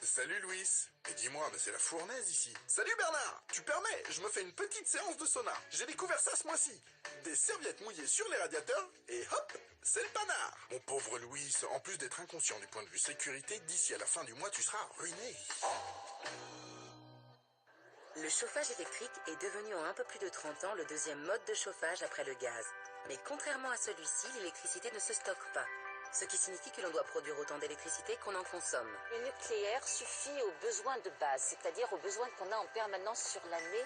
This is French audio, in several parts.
Salut Louis. Et dis-moi, mais c'est la fournaise ici. Salut Bernard. Tu permets, je me fais une petite séance de sauna. J'ai découvert ça ce mois-ci. Des serviettes mouillées sur les radiateurs et hop, c'est le panard. Mon pauvre Louis, en plus d'être inconscient du point de vue sécurité, d'ici à la fin du mois, tu seras ruiné. Le chauffage électrique est devenu en un peu plus de 30 ans le deuxième mode de chauffage après le gaz. Mais contrairement à celui-ci, l'électricité ne se stocke pas. Ce qui signifie que l'on doit produire autant d'électricité qu'on en consomme. Le nucléaire suffit aux besoins de base, c'est-à-dire aux besoins qu'on a en permanence sur l'année,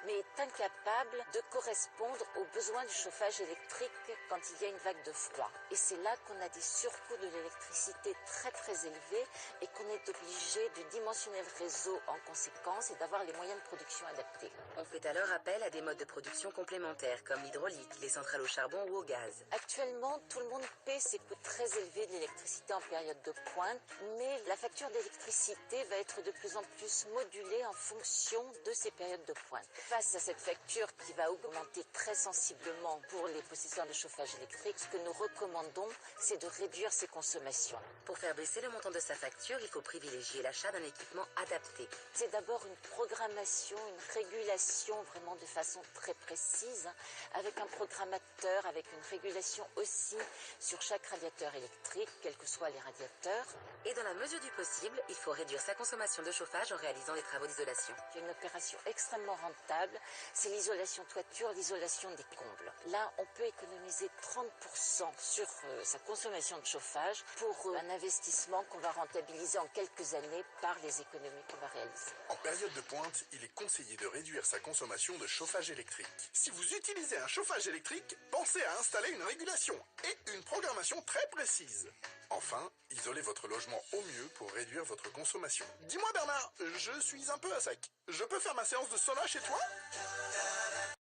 mais est incapable de correspondre aux besoins du chauffage électrique quand il y a une vague de froid. Et c'est là qu'on a des surcoûts de l'électricité très très élevés et qu'on est obligé de dimensionner le réseau en conséquence et d'avoir les moyens de production adaptés. On fait alors appel à des modes de production complémentaires comme l'hydraulique, les centrales au charbon ou au gaz. Actuellement, tout le monde paie ses coûts très élevés de l'électricité en période de pointe, mais la facture d'électricité va être de plus en plus modulée en fonction de ces périodes de pointe. Face à cette facture qui va augmenter très sensiblement pour les possesseurs de chauffage électrique, ce que nous recommandons, c'est de réduire ses consommations. Pour faire baisser le montant de sa facture, il faut privilégier l'achat d'un équipement adapté. C'est d'abord une programmation, une régulation vraiment de façon très précise, avec un programmateur, avec une régulation aussi sur chaque radiateur électrique, quels que soient les radiateurs. Et dans la mesure du possible, il faut réduire sa consommation de chauffage en réalisant des travaux d'isolation. Il y a une opération extrêmement rentable, c'est l'isolation toiture, l'isolation des combles. Là, on peut économiser 30% sur sa consommation de chauffage pour un investissement qu'on va rentabiliser en quelques années par les économies qu'on va réaliser. En période de pointe, il est conseillé de réduire sa consommation de chauffage électrique. Si vous utilisez un chauffage électrique, pensez à installer une régulation et une programmation très précise. Enfin, isolez votre logement au mieux pour réduire votre consommation. Dis-moi Bernard, je suis un peu à sec. Je peux faire ma séance de sauna chez toi ?